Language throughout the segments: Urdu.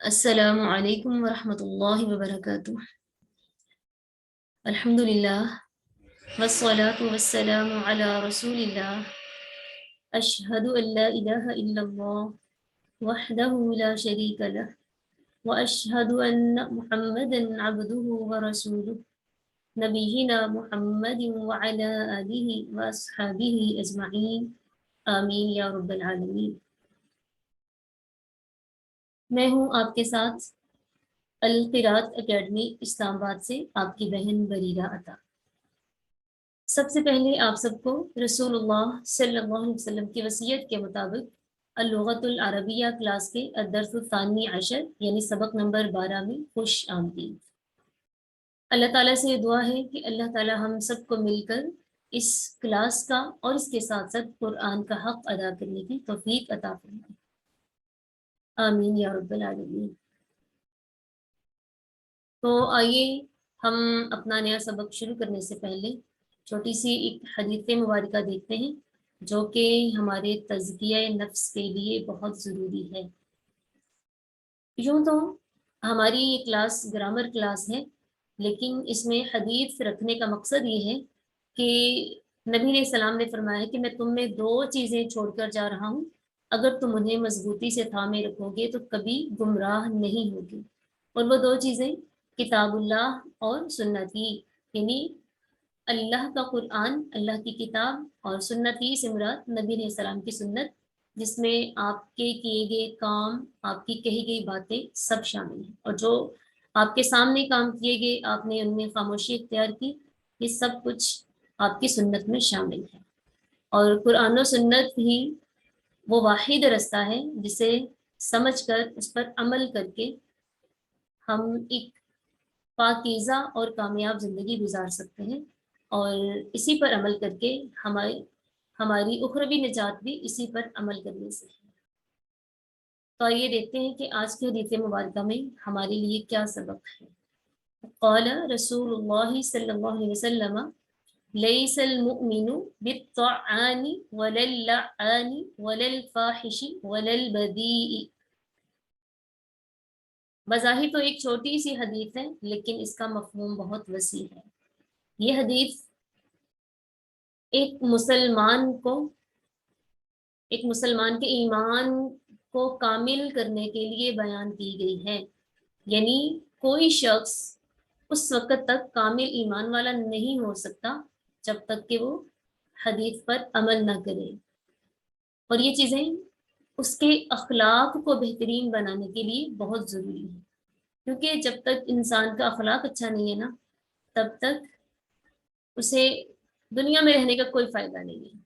السلام علیکم ورحمۃ اللہ وبرکاتہ۔ الحمد للہ والصلاة والسلام علی رسول اللہ، اشہد ان لا الہ الا اللہ وحدہ لا شریک لہ واشہد ان محمدا عبدہ ورسولہ نبینا محمد وعلی آلہ واصحابہ اجمعین، آمین یا رب العالمین۔ میں ہوں آپ کے ساتھ القراءت اکیڈمی اسلام آباد سے آپ کی بہن بریرہ عطا۔ سب سے پہلے آپ سب کو رسول اللہ صلی اللہ علیہ وسلم کی وصیت کے مطابق اللغۃ العربیہ کلاس کے الدرس الثانی عشر یعنی سبق نمبر 12 میں خوش آمدید۔ اللہ تعالیٰ سے یہ دعا ہے کہ اللہ تعالیٰ ہم سب کو مل کر اس کلاس کا اور اس کے ساتھ ساتھ قرآن کا حق ادا کرنے کی توفیق عطا فرمائے، آمین یا رب العالمین۔ تو آئیے ہم اپنا نیا سبق شروع کرنے سے پہلے چھوٹی سی ایک حدیث مبارکہ دیکھتے ہیں جو کہ ہمارے تزکیہ نفس کے لیے بہت ضروری ہے۔ یوں تو ہماری یہ کلاس گرامر کلاس ہے، لیکن اس میں حدیث رکھنے کا مقصد یہ ہے کہ نبی علیہ السلام نے فرمایا کہ میں تم میں 2 چیزیں چھوڑ کر جا رہا ہوں، اگر تم انہیں مضبوطی سے تھامے رکھو گے تو کبھی گمراہ نہیں ہوگے۔ اور وہ 2 چیزیں کتاب اللہ اور سنتی، یعنی اللہ کا قرآن، اللہ کی کتاب، اور سنتی سے مراد نبی علیہ السلام کی سنت، جس میں آپ کے کیے گئے کام، آپ کی کہی گئی باتیں سب شامل ہیں، اور جو آپ کے سامنے کام کیے گئے آپ نے ان میں خاموشی اختیار کی، یہ سب کچھ آپ کی سنت میں شامل ہے۔ اور قرآن و سنت ہی وہ واحد رستہ ہے جسے سمجھ کر اس پر عمل کر کے ہم ایک پاکیزہ اور کامیاب زندگی گزار سکتے ہیں، اور اسی پر عمل کر کے ہماری اخروی نجات بھی اسی پر عمل کرنے سے ہے۔ تو آئیے دیکھتے ہیں کہ آج کی حدیث مبارکہ میں ہمارے لیے کیا سبق ہے۔ قال رسول اللہ صلی اللہ علیہ وسلم لیس المؤمن بالطعان ولا اللعان ولا الفاحش ولا البذیء۔ بظاہر تو ایک چھوٹی سی حدیث ہے، لیکن اس کا مفہوم بہت وسیع ہے۔ یہ حدیث ایک مسلمان کے ایمان کو کامل کرنے کے لیے بیان کی گئی ہے، یعنی کوئی شخص اس وقت تک کامل ایمان والا نہیں ہو سکتا جب تک کہ وہ حدیث پر عمل نہ کرے، اور یہ چیزیں اس کے اخلاق کو بہترین بنانے کے لیے بہت ضروری ہے، کیونکہ جب تک انسان کا اخلاق اچھا نہیں ہے نا، تب تک اسے دنیا میں رہنے کا کوئی فائدہ نہیں ہے،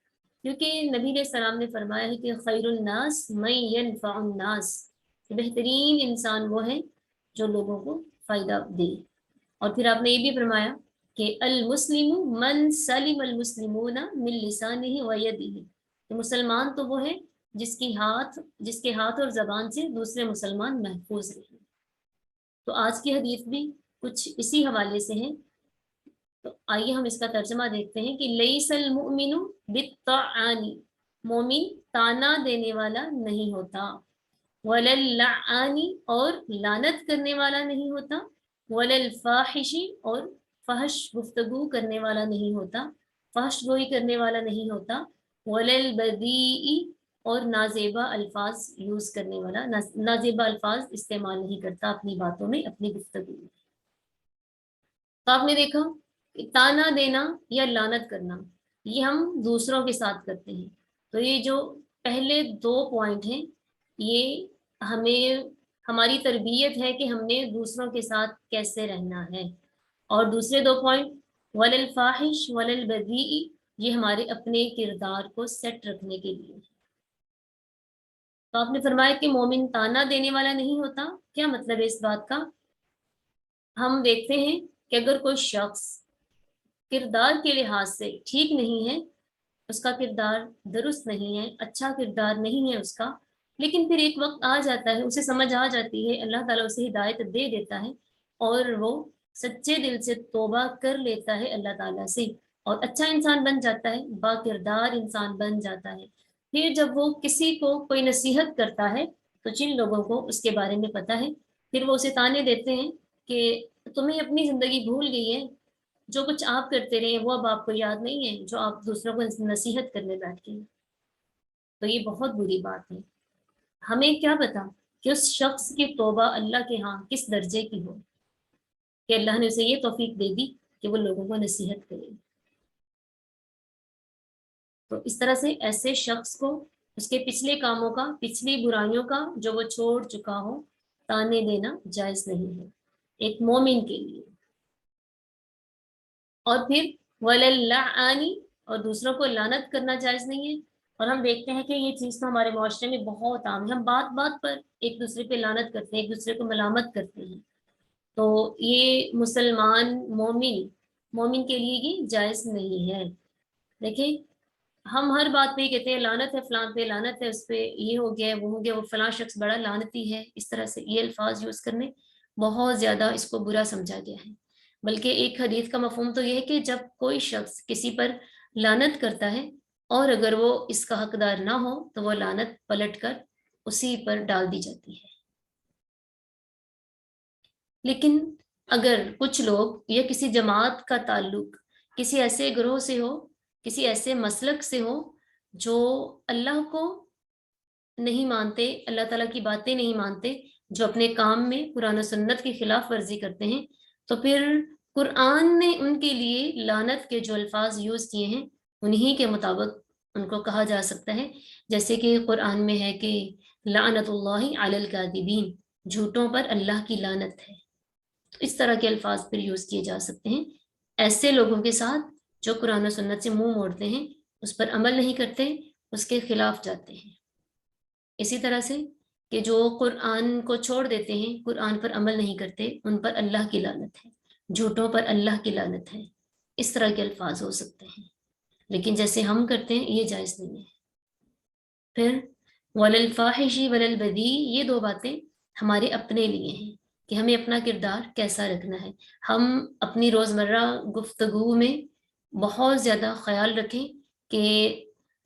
کیونکہ نبی علیہ السلام نے فرمایا ہے کہ خیر الناس من ینفع الناس، بہترین انسان وہ ہے جو لوگوں کو فائدہ دے۔ اور پھر آپ نے یہ بھی فرمایا کہ المسلم من سلم المسلمون من لسانہ و یدہ، کہ مسلمان تو وہ ہے جس کے ہاتھ اور زبان سے دوسرے مسلمان محفوظ رہیں۔ تو آج کی حدیث بھی کچھ اسی حوالے سے ہے، تو آئیے ہم اس کا ترجمہ دیکھتے ہیں کہ لیس المؤمن بالطعان، مومن تانا دینے والا نہیں ہوتا، ولا اللعان، اور لعنت کرنے والا نہیں ہوتا، ولا الفاحش، اور فحش گفتگو کرنے والا نہیں ہوتا، فحش گوئی کرنے والا نہیں ہوتا، ولا البذیء، اور نازیبا الفاظ یوز کرنے والا، نازیبا الفاظ استعمال نہیں کرتا اپنی باتوں میں، اپنی گفتگو میں۔ تو آپ نے دیکھا تانا دینا یا لعنت کرنا یہ ہم دوسروں کے ساتھ کرتے ہیں، تو یہ جو پہلے 2 پوائنٹ ہیں یہ ہماری تربیت ہے کہ ہم نے دوسروں کے ساتھ کیسے رہنا ہے، اور دوسرے 2 پوائنٹ ولا الفاحش ولا البذیء، یہ ہمارے اپنے کردار کو سیٹ رکھنے کے لیے۔ تو آپ نے فرمایا کہ مومن تانا دینے والا نہیں ہوتا، کیا مطلب ہے اس بات کا؟ ہم دیکھتے ہیں کہ اگر کوئی شخص کردار کے لحاظ سے ٹھیک نہیں ہے، اس کا کردار درست نہیں ہے، اچھا کردار نہیں ہے اس کا، لیکن پھر ایک وقت آ جاتا ہے، اسے سمجھ آ جاتی ہے، اللہ تعالیٰ اسے ہدایت دے دیتا ہے، اور وہ سچے دل سے توبہ کر لیتا ہے اللہ تعالیٰ سے، اور اچھا انسان بن جاتا ہے، با کردار انسان بن جاتا ہے۔ پھر جب وہ کسی کو کوئی نصیحت کرتا ہے تو جن لوگوں کو اس کے بارے میں پتہ ہے پھر وہ اسے تانے دیتے ہیں کہ تمہیں اپنی زندگی بھول گئی ہے، جو کچھ آپ کرتے رہے وہ اب آپ کو یاد نہیں ہے، جو آپ دوسروں کو نصیحت کرنے بیٹھتے ہیں۔ تو یہ بہت بری بات ہے۔ ہمیں کیا پتا کہ اس شخص کی توبہ اللہ کے ہاں کس درجے کی ہو، کہ اللہ نے اسے یہ توفیق دے دی کہ وہ لوگوں کو نصیحت کرے۔ تو اس طرح سے ایسے شخص کو اس کے پچھلے کاموں کا، پچھلی برائیوں کا جو وہ چھوڑ چکا ہو، تانے دینا جائز نہیں ہے ایک مومن کے لیے۔ اور پھر وَلَلَّعَانِ، اور دوسروں کو لعنت کرنا جائز نہیں ہے۔ اور ہم دیکھتے ہیں کہ یہ چیز تو ہمارے معاشرے میں بہت عام ہے، ہم بات بات پر ایک دوسرے پہ لعنت کرتے ہیں، ایک دوسرے کو ملامت کرتے ہیں۔ تو یہ مسلمان مومن کے لیے یہ جائز نہیں ہے۔ دیکھیں، ہم ہر بات پہ یہ کہتے ہیں لعنت ہے فلاں پہ، لعنت ہے اس پہ، یہ ہو گیا وہ ہو گیا، وہ فلاں شخص بڑا لعنتی ہے۔ اس طرح سے یہ الفاظ یوز کرنے بہت زیادہ اس کو برا سمجھا گیا ہے۔ بلکہ ایک حدیث کا مفہوم تو یہ ہے کہ جب کوئی شخص کسی پر لعنت کرتا ہے اور اگر وہ اس کا حقدار نہ ہو تو وہ لعنت پلٹ کر اسی پر ڈال دی جاتی ہے۔ لیکن اگر کچھ لوگ یا کسی جماعت کا تعلق کسی ایسے گروہ سے ہو، کسی ایسے مسلک سے ہو جو اللہ کو نہیں مانتے، اللہ تعالیٰ کی باتیں نہیں مانتے، جو اپنے کام میں قرآن و سنت کی خلاف ورزی کرتے ہیں، تو پھر قرآن نے ان کے لیے لعنت کے جو الفاظ یوز کیے ہیں انہی کے مطابق ان کو کہا جا سکتا ہے۔ جیسے کہ قرآن میں ہے کہ لعنت اللہ علی الکاذبین، جھوٹوں پر اللہ کی لعنت ہے۔ تو اس طرح کے الفاظ پھر یوز کیے جا سکتے ہیں ایسے لوگوں کے ساتھ جو قرآن و سنت سے منہ موڑتے ہیں، اس پر عمل نہیں کرتے، اس کے خلاف جاتے ہیں۔ اسی طرح سے کہ جو قرآن کو چھوڑ دیتے ہیں، قرآن پر عمل نہیں کرتے، ان پر اللہ کی لعنت ہے، جھوٹوں پر اللہ کی لعنت ہے۔ اس طرح کے الفاظ ہو سکتے ہیں، لیکن جیسے ہم کرتے ہیں یہ جائز نہیں ہے۔ پھر وَلَلْفَاحِشِ وَلَلْبَذِي، یہ دو باتیں ہمارے اپنے لیے ہیں کہ ہمیں اپنا کردار کیسا رکھنا ہے۔ ہم اپنی روزمرہ گفتگو میں بہت زیادہ خیال رکھیں کہ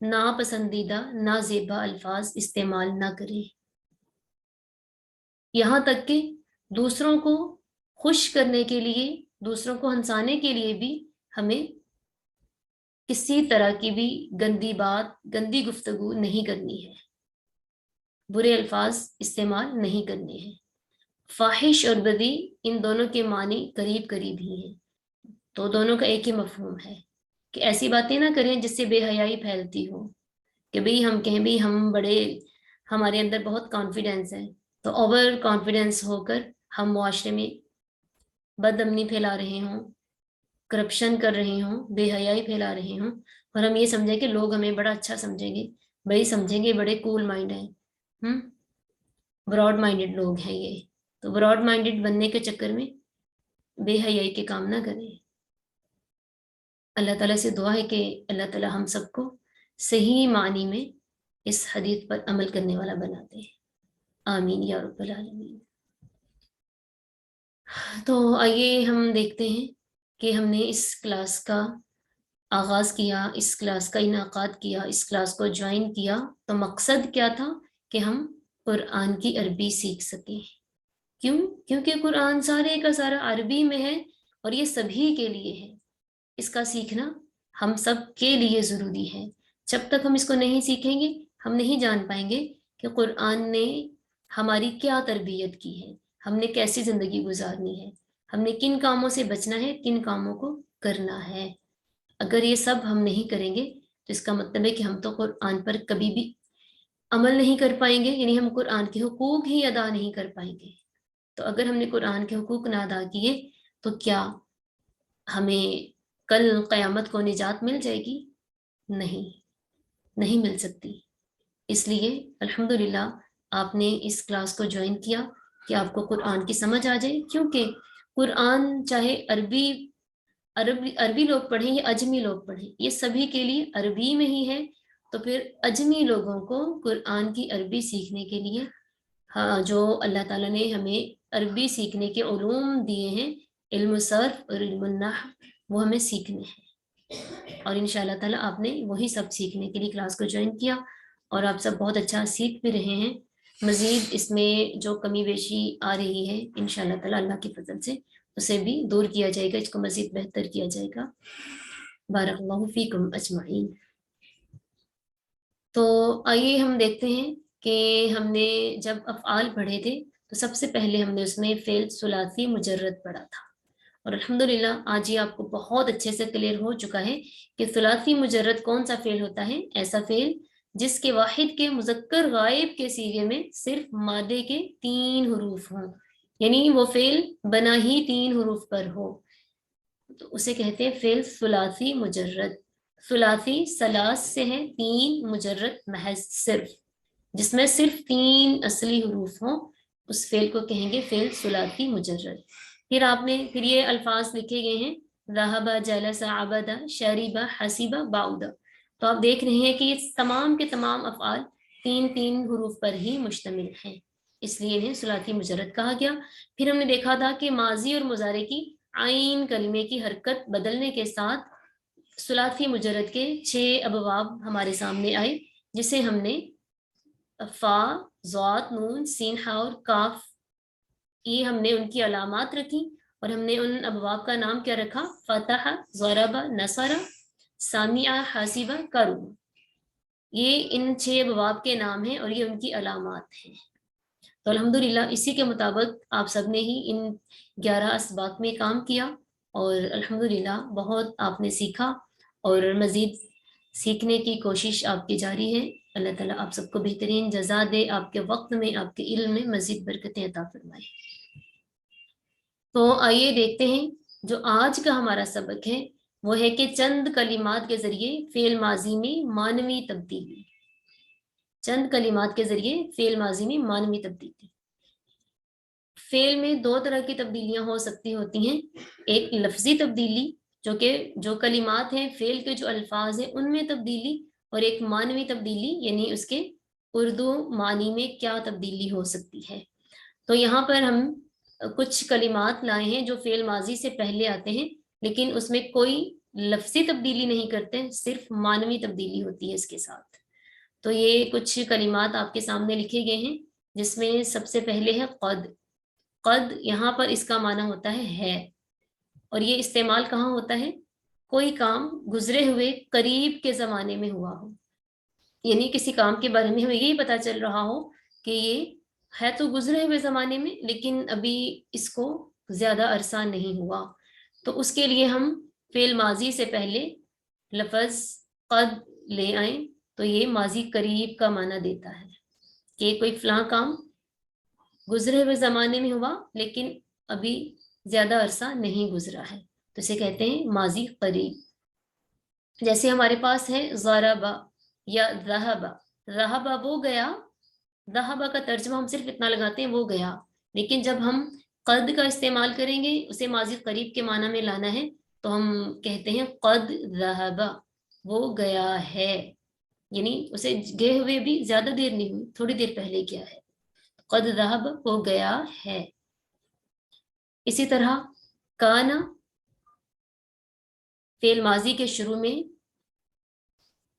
ناپسندیدہ نازیبا الفاظ استعمال نہ کریں، یہاں تک کہ دوسروں کو خوش کرنے کے لیے، دوسروں کو ہنسانے کے لیے بھی ہمیں کسی طرح کی بھی گندی بات، گندی گفتگو نہیں کرنی ہے، برے الفاظ استعمال نہیں کرنے ہیں۔ فاحش اور بدی ان دونوں کے معنی قریب قریب ہی ہیں، تو دونوں کا ایک ہی مفہوم ہے کہ ایسی باتیں نہ کریں جس سے بے حیائی پھیلتی ہو، کہ بھئی ہم کہیں بھی ہم بڑے، ہمارے اندر بہت کانفیڈنس ہے، تو اوور کانفیڈنس ہو کر ہم معاشرے میں بد امنی پھیلا رہے ہوں، کرپشن کر رہے ہوں، بے حیائی پھیلا رہے ہوں، اور ہم یہ سمجھیں کہ لوگ ہمیں بڑا اچھا سمجھیں گے، بھائی سمجھیں گے بڑے کول مائنڈ ہیں، براڈ مائنڈڈ لوگ ہیں یہ۔ تو براڈ مائنڈڈ بننے کے چکر میں بے حیائی کے کام نہ کریں۔ اللہ تعالیٰ سے دعا ہے کہ اللہ تعالیٰ ہم سب کو صحیح معنی میں اس حدیث پر عمل کرنے والا بنا دے، آمین یا رب العالمین۔ تو آئیے ہم دیکھتے ہیں کہ ہم نے اس کلاس کا آغاز کیا، اس کلاس کا انعقاد کیا، اس کلاس کو جوائن کیا، تو مقصد کیا تھا کہ ہم قرآن کی عربی سیکھ سکیں۔ کیونکہ قرآن سارے کا سارا عربی میں ہے اور یہ سبھی کے لیے ہے، اس کا سیکھنا ہم سب کے لیے ضروری ہے۔ جب تک ہم اس کو نہیں سیکھیں گے ہم نہیں جان پائیں گے کہ قرآن نے ہماری کیا تربیت کی ہے، ہم نے کیسی زندگی گزارنی ہے، ہم نے کن کاموں سے بچنا ہے، کن کاموں کو کرنا ہے۔ اگر یہ سب ہم نہیں کریں گے تو اس کا مطلب ہے کہ ہم تو قرآن پر کبھی بھی عمل نہیں کر پائیں گے، یعنی ہم قرآن کے حقوق ہی ادا نہیں کر پائیں گے۔ تو اگر ہم نے قرآن کے حقوق نہ ادا کیے تو کیا ہمیں کل قیامت کو نجات مل جائے گی؟ نہیں مل سکتی۔ اس لیے الحمدللہ آپ نے اس کلاس کو جوائن کیا کہ آپ کو قرآن کی سمجھ آ جائے، کیونکہ قرآن چاہے عربی لوگ پڑھیں یا اجمی لوگ پڑھیں، یہ سبھی کے لیے عربی میں ہی ہے۔ تو پھر اجمی لوگوں کو قرآن کی عربی سیکھنے کے لیے جو اللہ تعالیٰ نے ہمیں عربی سیکھنے کے علوم دیے ہیں، علم صرف اور علم النحو، وہ ہمیں سیکھنے ہیں، اور انشاءاللہ تعالیٰ آپ نے وہی سب سیکھنے کے لیے کلاس کو جوائن کیا، اور آپ سب بہت اچھا سیکھ بھی رہے ہیں۔ مزید اس میں جو کمی بیشی آ رہی ہے انشاءاللہ تعالی اللہ کے فضل سے اسے بھی دور کیا جائے گا، اس کو مزید بہتر کیا جائے گا۔ بارک اللہ فیکم اجمعین۔ تو آئیے ہم دیکھتے ہیں کہ ہم نے جب افعال پڑھے تھے تو سب سے پہلے ہم نے اس میں فعل ثلاثی مجرد پڑھا تھا، اور الحمدللہ آج یہ آپ کو بہت اچھے سے کلیئر ہو چکا ہے کہ ثلاثی مجرد کون سا فعل ہوتا ہے؟ ایسا فعل جس کے واحد کے مذکر غائب کے صیغے میں صرف مادے کے 3 حروف ہوں، یعنی وہ فعل بنا ہی 3 حروف پر ہو، تو اسے کہتے ہیں فعل ثلاثی مجرد۔ ثلاثی ثلاث سے ہے 3، مجرد محض صرف، جس میں صرف 3 اصلی حروف ہوں، اس فعل کو کہیں گے فعل ثلاثی مجرد۔ پھر یہ الفاظ لکھے گئے ہیں ذہب، جلس، عبد، شرب، حسب، بعد، تو آپ دیکھ رہے ہیں کہ یہ تمام کے تمام افعال 3 حروف پر ہی مشتمل ہیں، اس لیے انہیں ثلاثی مجرد کہا گیا۔ پھر ہم نے دیکھا تھا کہ ماضی اور مضارع کی عین کلمے کی حرکت بدلنے کے ساتھ ثلاثی مجرد کے 6 ابواب ہمارے سامنے آئے، جسے ہم نے فا، ضاد، نون، سین، ہا اور کاف، یہ ہم نے ان کی علامات رکھی، اور ہم نے ان ابواب کا نام کیا رکھا؟ فتح، ضرب، نصر، سامع، حاسب، کرم۔ یہ ان 6 ابواب کے نام ہیں اور یہ ان کی علامات ہیں۔ تو الحمدللہ اسی کے مطابق آپ سب نے ہی ان 11 اسباق میں کام کیا، اور الحمدللہ بہت آپ نے سیکھا، اور مزید سیکھنے کی کوشش آپ کی جاری ہے۔ اللہ تعالیٰ آپ سب کو بہترین جزا دے، آپ کے وقت میں، آپ کے علم میں مزید برکتیں عطا فرمائے۔ تو آئیے دیکھتے ہیں جو آج کا ہمارا سبق ہے وہ ہے کہ چند کلمات کے ذریعے فعل ماضی میں معنوی تبدیلی۔ چند کلمات کے ذریعے فعل ماضی میں معنوی تبدیلی۔ فعل میں 2 طرح کی تبدیلیاں ہو سکتی ہوتی ہیں، ایک لفظی تبدیلی جو کلمات ہیں، فعل کے جو الفاظ ہیں ان میں تبدیلی، اور ایک معنوی تبدیلی یعنی اس کے اردو معنی میں کیا تبدیلی ہو سکتی ہے۔ تو یہاں پر ہم کچھ کلمات لائے ہیں جو فعل ماضی سے پہلے آتے ہیں، لیکن اس میں کوئی لفظی تبدیلی نہیں کرتے، صرف معنوی تبدیلی ہوتی ہے اس کے ساتھ۔ تو یہ کچھ کلمات آپ کے سامنے لکھے گئے ہیں، جس میں سب سے پہلے ہے قد۔ قد یہاں پر اس کا معنی ہوتا ہے، اور یہ استعمال کہاں ہوتا ہے؟ کوئی کام گزرے ہوئے قریب کے زمانے میں ہوا ہو، یعنی کسی کام کے بارے میں ہمیں یہی پتا چل رہا ہو کہ یہ ہے تو گزرے ہوئے زمانے میں لیکن ابھی اس کو زیادہ عرصہ نہیں ہوا، تو اس کے لیے ہم فعل ماضی سے پہلے لفظ قد لے آئیں، تو یہ ماضی قریب کا معنی دیتا ہے کہ کوئی فلاں کام گزرے ہوئے زمانے میں ہوا لیکن ابھی زیادہ عرصہ نہیں گزرا ہے، تو اسے کہتے ہیں ماضی قریب۔ جیسے ہمارے پاس ہے ضرب یا ذہب۔ ذہب وہ گیا، ذہب کا ترجمہ ہم صرف اتنا لگاتے ہیں وہ گیا، لیکن جب ہم قد کا استعمال کریں گے، اسے ماضی قریب کے معنی میں لانا ہے، تو ہم کہتے ہیں قد ذہب، وہ گیا ہے، یعنی اسے گئے ہوئے بھی زیادہ دیر نہیں ہوئی، تھوڑی دیر پہلے کیا ہے، قد ذہب وہ گیا ہے۔ اسی طرح کانا، فعل ماضی کے شروع میں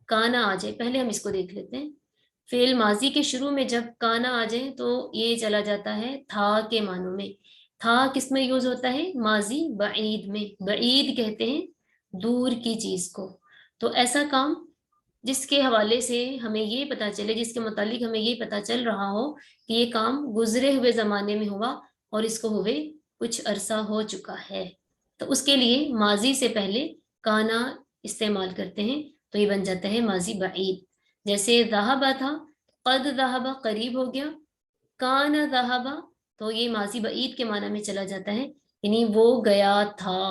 کانا آ جائے، پہلے ہم اس کو دیکھ لیتے ہیں۔ فعل ماضی کے شروع میں جب کانا آ جائے تو یہ چلا جاتا ہے تھا کے معنوں میں۔ تھا کس میں یوز ہوتا ہے؟ ماضی بعید میں۔ بعید کہتے ہیں دور کی چیز کو، تو ایسا کام جس کے حوالے سے ہمیں یہ پتا چلے، جس کے متعلق ہمیں یہ پتا چل رہا ہو کہ یہ کام گزرے ہوئے زمانے میں ہوا اور اس کو ہوئے کچھ عرصہ ہو چکا ہے، تو اس کے لیے ماضی سے پہلے کانا استعمال کرتے ہیں، تو یہ بن جاتا ہے ماضی بعید۔ جیسے ذہب تھا، قد ذہب قریب ہو گیا، کان ذہب تو یہ ماضی بعید کے معنی میں چلا جاتا ہے، یعنی وہ گیا تھا،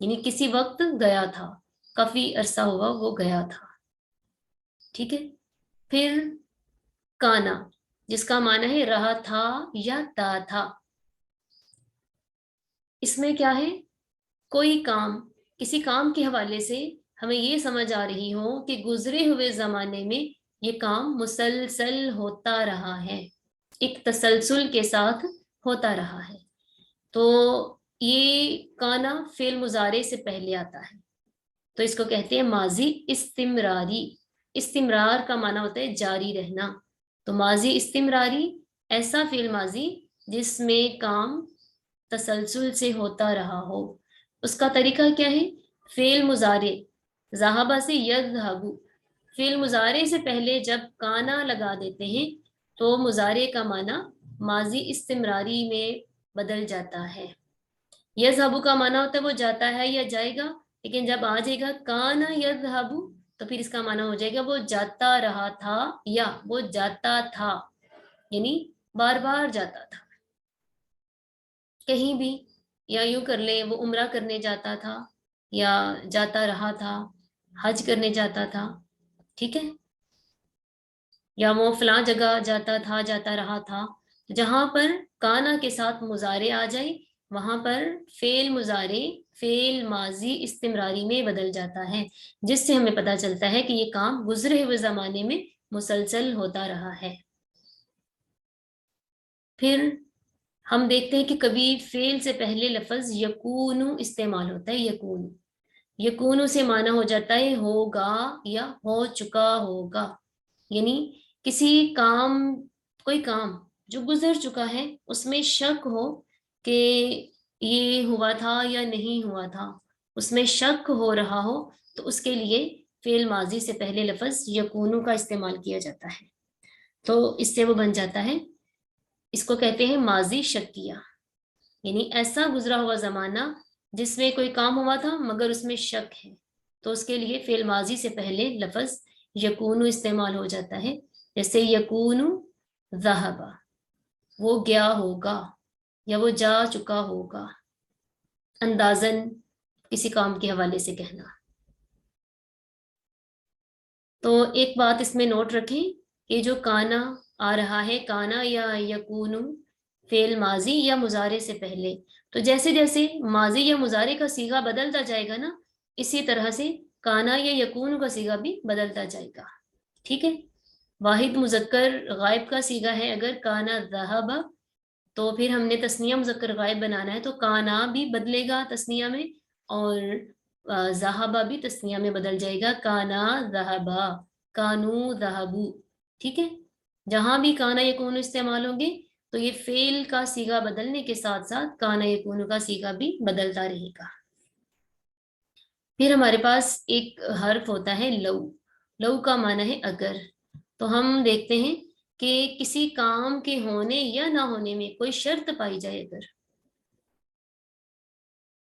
یعنی کسی وقت گیا تھا، کافی عرصہ ہوا وہ گیا تھا، ٹھیک ہے۔ پھر کانا جس کا معنی ہے رہا تھا یا تا تھا، اس میں کیا ہے؟ کوئی کام، کسی کام کے حوالے سے ہمیں یہ سمجھ آ رہی ہو کہ گزرے ہوئے زمانے میں یہ کام مسلسل ہوتا رہا ہے، ایک تسلسل کے ساتھ ہوتا رہا ہے، تو یہ کانا فعل مضارع سے پہلے آتا ہے، تو اس کو کہتے ہیں ماضی استمراری۔ استمرار کا معنی ہوتا ہے جاری رہنا، تو ماضی استمراری ایسا فعل ماضی جس میں کام تسلسل سے ہوتا رہا ہو. اس کا طریقہ کیا ہے؟ فعل مضارع ذہبہ سے یذہبو، فعل مضارع سے پہلے جب کانا لگا دیتے ہیں تو مضارع کا معنی ماضی استمراری میں بدل جاتا ہے. یذہبو کا معنی ہوتا ہے وہ جاتا ہے یا جائے گا، لیکن جب آ جائے گا کانا یذہبو تو پھر اس کا معنی ہو جائے گا وہ جاتا رہا تھا یا وہ جاتا تھا، یعنی بار بار جاتا تھا کہیں بھی، یا یوں کر لیں وہ عمرہ کرنے جاتا تھا یا جاتا رہا تھا، حج کرنے جاتا تھا، ٹھیک ہے، یا وہ فلاں جگہ جاتا تھا جاتا رہا تھا. جہاں پر کانا کے ساتھ مضارع آ جائے وہاں پر فعل مضارع فعل ماضی استمراری میں بدل جاتا ہے، جس سے ہمیں پتہ چلتا ہے کہ یہ کام گزرے ہوئے زمانے میں مسلسل ہوتا رہا ہے. پھر ہم دیکھتے ہیں کہ کبھی فعل سے پہلے لفظ یکونو استعمال ہوتا ہے. یکونو سے معنی ہو جاتا ہے ہوگا یا ہو چکا ہوگا، یعنی کوئی کام جو گزر چکا ہے اس میں شک ہو کہ یہ ہوا تھا یا نہیں ہوا تھا، اس میں شک ہو رہا ہو تو اس کے لیے فعل ماضی سے پہلے لفظ یکونو کا استعمال کیا جاتا ہے. تو اس سے وہ بن جاتا ہے، اس کو کہتے ہیں ماضی شکیہ، یعنی ایسا گزرا ہوا زمانہ جس میں کوئی کام ہوا تھا مگر اس میں شک ہے، تو اس کے لیے فعل ماضی سے پہلے لفظ یکونو استعمال ہو جاتا ہے. جیسے یکونو ذہبا، وہ گیا ہوگا یا وہ جا چکا ہوگا، اندازن کسی کام کے حوالے سے کہنا. تو ایک بات اس میں نوٹ رکھیں کہ جو کانا آ رہا ہے کانا یا یکونو فعل ماضی یا مضارع سے پہلے، تو جیسے جیسے ماضی یا مضارع کا صیغہ بدلتا جائے گا نا، اسی طرح سے کانا یا یکونو کا صیغہ بھی بدلتا جائے گا. ٹھیک ہے، واحد مذکر غائب کا صیغہ ہے اگر کانا ذہبا، تو پھر ہم نے تثنیہ مذکر غائب بنانا ہے تو کانا بھی بدلے گا تثنیہ میں اور ذہبا بھی تثنیہ میں بدل جائے گا، کانا ذہبا کانو ذہبو. ٹھیک ہے، جہاں بھی کانا یکونو استعمال ہوں گے تو یہ فعل کا صیغہ بدلنے کے ساتھ ساتھ کانا یکونو کا صیغہ بھی بدلتا رہے گا. پھر ہمارے پاس ایک حرف ہوتا ہے لو. لو کا معنی ہے اگر. تو ہم دیکھتے ہیں کہ کسی کام کے ہونے یا نہ ہونے میں کوئی شرط پائی جائے، اگر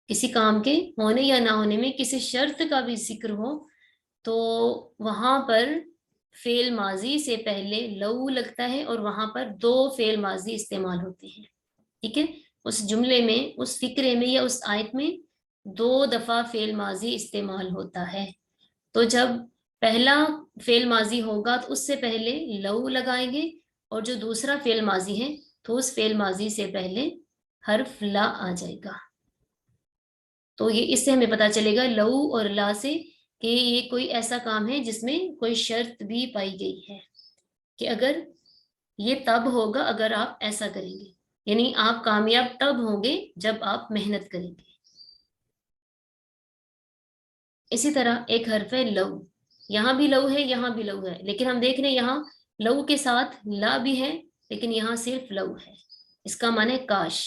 کسی کام کے ہونے یا نہ ہونے میں کسی شرط کا بھی ذکر ہو تو وہاں پر فعل ماضی سے پہلے لو لگتا ہے اور وہاں پر دو فعل ماضی استعمال ہوتے ہیں. ٹھیک ہے، اس جملے میں اس فقرے میں یا اس آیت میں دو دفعہ فعل ماضی استعمال ہوتا ہے. تو جب پہلا فعل ماضی ہوگا تو اس سے پہلے لو لگائیں گے، اور جو دوسرا فعل ماضی ہے تو اس فعل ماضی سے پہلے حرف لا آ جائے گا. تو یہ اس سے ہمیں پتا چلے گا لو اور لا سے کہ یہ کوئی ایسا کام ہے جس میں کوئی شرط بھی پائی گئی ہے کہ اگر یہ تب ہوگا اگر آپ ایسا کریں گے، یعنی آپ کامیاب تب ہوں گے جب آپ محنت کریں گے. اسی طرح ایک حرف ہے لو، یہاں بھی لو ہے یہاں بھی لو ہے، لیکن ہم دیکھ رہے ہیں یہاں لو کے ساتھ لا بھی ہے لیکن یہاں صرف لو ہے. اس کا معنی ہے کاش.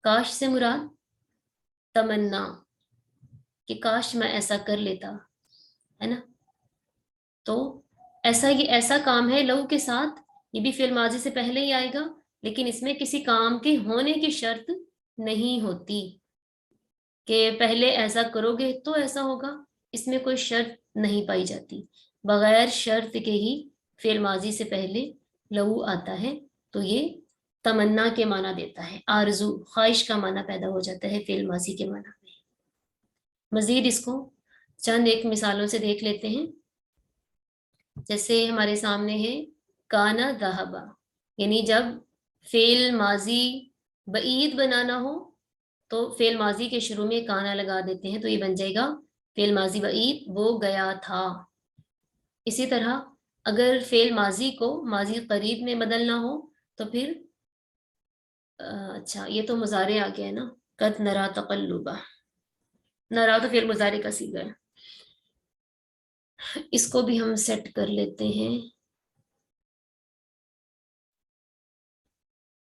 کاش سے مراد تمنا کہ کاش میں ایسا کر لیتا، ہے نا. تو یہ ایسا کام ہے لو کے ساتھ، یہ بھی فعل ماضی سے پہلے ہی آئے گا لیکن اس میں کسی کام کے ہونے کی شرط نہیں ہوتی کہ پہلے ایسا کرو گے تو ایسا ہوگا، اس میں کوئی شرط نہیں پائی جاتی، بغیر شرط کے ہی فعل ماضی سے پہلے لو آتا ہے. تو یہ تمنا کے معنی دیتا ہے، آرزو خواہش کا معنی پیدا ہو جاتا ہے فعل ماضی کے معنی میں. مزید اس کو چند ایک مثالوں سے دیکھ لیتے ہیں. جیسے ہمارے سامنے ہے کانا ذہبا، یعنی جب فعل ماضی بعید بنانا ہو تو فعل ماضی کے شروع میں کانا لگا دیتے ہیں تو یہ بن جائے گا فعل ماضی بعید وہ گیا تھا. اسی طرح اگر فعل ماضی کو ماضی قریب میں بدلنا ہو تو پھر اچھا یہ تو مضارع آ گیا ہے نا، قد نرا تقلبا، نرا تو فعل مضارع کا صیغہ ہے، اس کو بھی ہم سیٹ کر لیتے ہیں.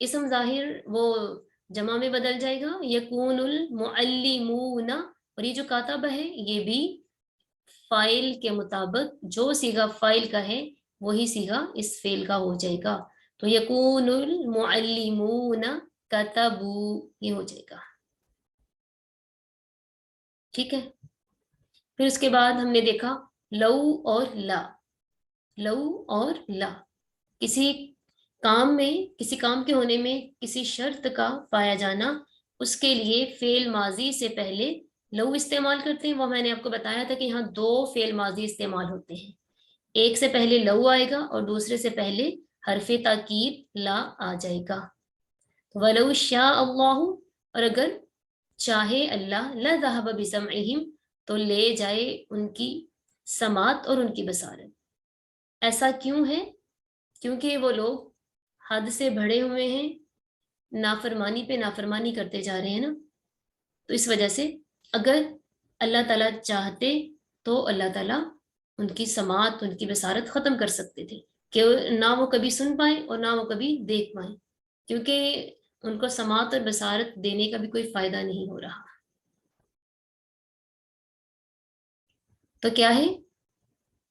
اسم ظاہر وہ جمع میں بدل جائے گا، یکون المعلمون، اور یہ جو کاتب ہے یہ بھی فائل کے مطابق جو صیغہ فائل کا ہے وہی صیغہ اس فعل کا ہو جائے گا، تو یکون المعلمون کتبوا یہ ہو جائے گا، ٹھیک ہے۔ پھر اس کے بعد ہم نے دیکھا لو اور لا، لو اور لا، کسی کام میں، کسی کام کے ہونے میں کسی شرط کا پایا جانا، اس کے لیے فعل ماضی سے پہلے لو استعمال کرتے ہیں۔ وہ میں نے آپ کو بتایا تھا کہ یہاں دو فعل ماضی استعمال ہوتے ہیں، ایک سے پہلے لو آئے گا اور دوسرے سے پہلے حرف تاکید لا آ جائے گا۔ وَلَوْ شَاءَ اللَّهُ، اور اگر چاہے اللہ، لَذَهَبَ بِسَمْعِهِمْ، تو لے جائے ان کی سماعت اور ان کی بصارت۔ ایسا کیوں ہے؟ کیونکہ وہ لوگ حد سے بڑھے ہوئے ہیں، نافرمانی پہ نافرمانی کرتے جا رہے ہیں نا، تو اس وجہ سے اگر اللہ تعالیٰ چاہتے تو اللہ تعالیٰ ان کی سماعت، ان کی بصارت ختم کر سکتے تھے، کہ نہ وہ کبھی سن پائیں اور نہ وہ کبھی دیکھ پائیں، کیونکہ ان کو سماعت اور بصارت دینے کا بھی کوئی فائدہ نہیں ہو رہا۔ تو کیا ہے؟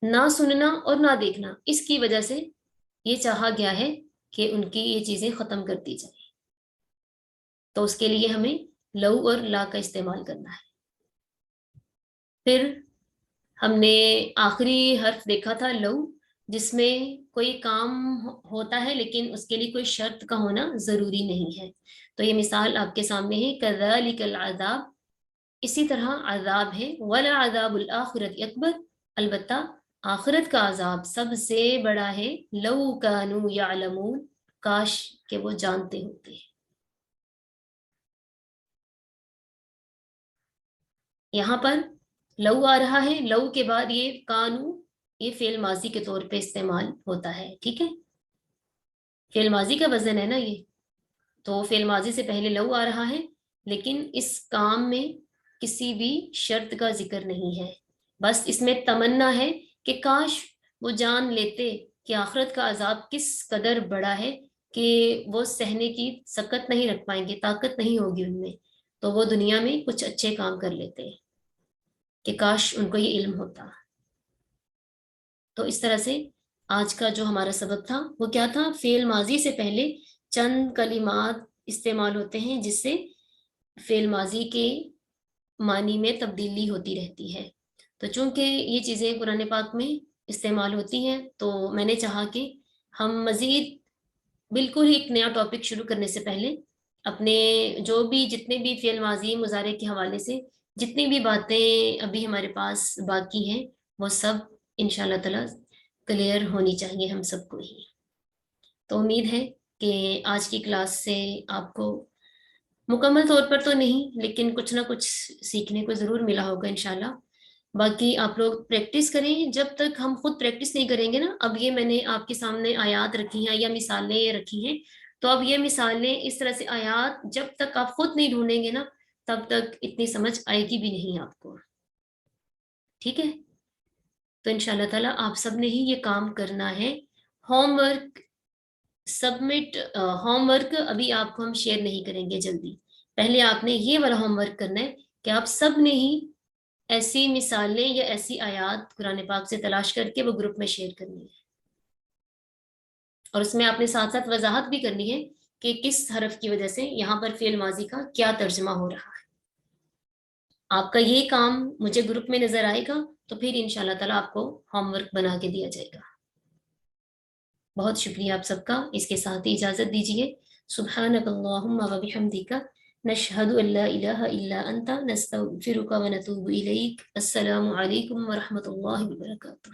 نہ سننا اور نہ دیکھنا، اس کی وجہ سے یہ چاہا گیا ہے کہ ان کی یہ چیزیں ختم کر دی جائیں، تو اس کے لیے ہمیں لو اور لا کا استعمال کرنا ہے۔ پھر ہم نے آخری حرف دیکھا تھا لو، جس میں کوئی کام ہوتا ہے لیکن اس کے لیے کوئی شرط کا ہونا ضروری نہیں ہے، تو یہ مثال آپ کے سامنے ہے، کذالک العذاب، اسی طرح عذاب ہے، ولعذاب الآخرۃ اکبر، البتہ آخرت کا عذاب سب سے بڑا ہے، لو کانوا یعلمون، کاش کہ وہ جانتے ہوتے ہیں۔ یہاں پر لو آ رہا ہے، لو کے بعد یہ کانو، یہ فعل ماضی کے طور پہ استعمال ہوتا ہے، ٹھیک ہے، فعل ماضی کا وزن ہے نا یہ، تو فعل ماضی سے پہلے لو آ رہا ہے، لیکن اس کام میں کسی بھی شرط کا ذکر نہیں ہے، بس اس میں تمنا ہے کہ کاش وہ جان لیتے کہ آخرت کا عذاب کس قدر بڑا ہے، کہ وہ سہنے کی سکت نہیں رکھ پائیں گے، طاقت نہیں ہوگی ان میں، تو وہ دنیا میں کچھ اچھے کام کر لیتے کہ کاش ان کو یہ علم ہوتا۔ تو اس طرح سے آج کا جو ہمارا سبق تھا وہ کیا تھا؟ فعل ماضی سے پہلے چند کلمات استعمال ہوتے ہیں جس سے فعل ماضی کے معنی میں تبدیلی ہوتی رہتی ہے، تو چونکہ یہ چیزیں قرآن پاک میں استعمال ہوتی ہیں تو میں نے چاہا کہ ہم مزید بالکل ہی ایک نیا ٹاپک شروع کرنے سے پہلے اپنے جو بھی جتنے بھی فعل ماضی مضارع کے حوالے سے جتنی بھی باتیں ابھی ہمارے پاس باقی ہیں وہ سب انشاءاللہ تعالی کلیئر ہونی چاہیے ہم سب کو ہی۔ تو امید ہے کہ آج کی کلاس سے آپ کو مکمل طور پر تو نہیں لیکن کچھ نہ کچھ سیکھنے کو ضرور ملا ہوگا انشاءاللہ۔ باقی آپ لوگ پریکٹس کریں، جب تک ہم خود پریکٹس نہیں کریں گے نا، اب یہ میں نے آپ کے سامنے آیات رکھی ہیں یا مثالیں رکھی ہیں، تو اب یہ مثالیں اس طرح سے آیات جب تک آپ خود نہیں ڈھونڈیں گے نا تب تک اتنی سمجھ آئے گی بھی نہیں آپ کو، ٹھیک ہے؟ تو انشاءاللہ تعالیٰ آپ سب نے ہی یہ کام کرنا ہے۔ Home work submit, home work ابھی آپ کو ہم شیئر نہیں کریں گے جلدی، پہلے آپ نے یہ والا ہوم ورک کرنا ہے کہ آپ سب نے ہی ایسی مثالیں یا ایسی آیات قرآن پاک سے تلاش کر کے وہ گروپ میں شیئر کرنی ہے، اور اس میں آپ نے ساتھ ساتھ وضاحت بھی کرنی ہے کہ کس حرف کی وجہ سے یہاں پر فعل ماضی کا کیا ترجمہ ہو رہا ہے۔ آپ کا یہ کام مجھے گروپ میں نظر آئے گا تو پھر انشاءاللہ تعالیٰ آپ کو ہوم ورک بنا کے دیا جائے گا۔ بہت شکریہ آپ سب کا، اس کے ساتھ ہی اجازت دیجیے۔ سبحانک اللہم و بحمدک، نشہد ان لا الہ الا انت، نستغفرک و نتوب الیک۔ السلام علیکم ورحمۃ اللہ وبرکاتہ۔